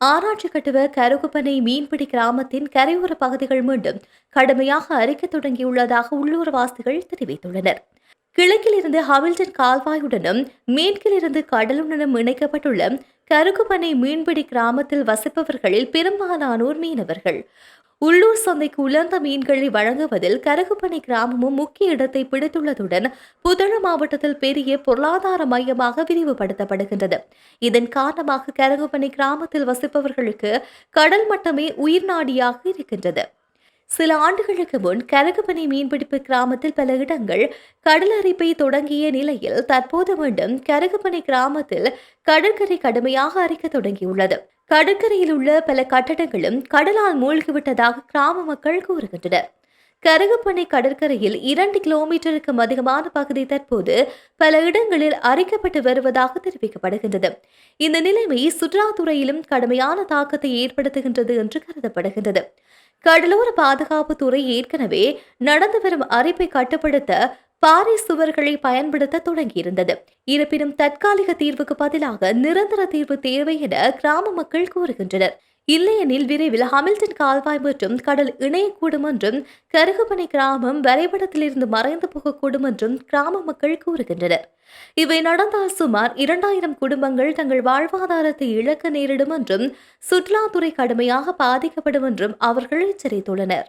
ஆராய்ச்சி கட்டுவ கருகுப்பனை மீன்பிடி கிராமத்தின் கரையோர பகுதிகள் மீண்டும் கடுமையாக அரிக்கத் தொடங்கியுள்ளதாக உள்ளூர்வாசிகள் தெரிவித்துள்ளனர். கிழக்கிலிருந்து ஹாமில்டன் கால்வாயுடனும் மேற்கிலிருந்து கடலுடனும் இணைக்கப்பட்டுள்ள கருகுப்பனை மீன்பிடி கிராமத்தில் வசிப்பவர்களில் பெரும்பாலானோர் மீனவர்கள். உள்ளூர் சந்தைக்கு உலர்ந்த மீன்களை வழங்குவதில் கருகுப்பனை கிராமமும் முக்கிய இடத்தை பிடித்துள்ளதுடன் புதள மாவட்டத்தில் பெரிய பொருளாதார மையமாக விரிவுபடுத்தப்படுகின்றது. இதன் காரணமாக கருகுப்பனை கிராமத்தில் வசிப்பவர்களுக்கு கடல் மட்டமே உயிர்நாடியாக இருக்கின்றது. சில ஆண்டுகளுக்கு முன் கருகுப்பனை மீன்பிடிப்பு கிராமத்தில் பல இடங்கள் கடல் அரிப்பை தொடங்கிய நிலையில் தற்போது மீண்டும் கருகுப்பனை கிராமத்தில் கடற்கரை கடுமையாக அரிக்க தொடங்கியுள்ளது. கடற்கரையில் உள்ள பல கட்டடங்களும் கடலால் மூழ்கிவிட்டதாக கிராம மக்கள் கூறுகின்றனர். கருகுப்பனை கடற்கரையில் 2 கிலோமீட்டருக்கும் அதிகமான பகுதி தற்போது பல இடங்களில் அரிக்கப்பட்டு வருவதாக தெரிவிக்கப்படுகின்றது. இந்த நிலைமை சுற்றுலாத்துறையிலும் கடுமையான தாக்கத்தை ஏற்படுத்துகின்றது என்று கருதப்படுகின்றது. கடலோர பாதுகாப்பு துறை ஏற்கனவே நடந்து வரும் அரிப்பை கட்டுப்படுத்த பாறை சுவர்களை பயன்படுத்த தொடங்கியிருந்தது. இருப்பினும் தற்காலிக தீர்வுக்கு பதிலாக நிரந்தர தீர்வு தேவை என கிராம மக்கள் கூறுகின்றனர். இல்லையெனில் விரைவில் ஹாமில்டன் கால்வாய் மற்றும் கடல் இணையக்கூடும் என்றும் கருகுப்பனை கிராமம் வரைபடத்திலிருந்து மறைந்து போகக்கூடும் என்றும் கிராம மக்கள் கூறுகின்றனர். இவை நடந்தால் சுமார் 2000 குடும்பங்கள் தங்கள் வாழ்வாதாரத்தை இழக்க நேரிடும் என்றும் சுற்றுலாத்துறை கடுமையாக பாதிக்கப்படும் என்றும் அவர்கள் எச்சரித்துள்ளனர்.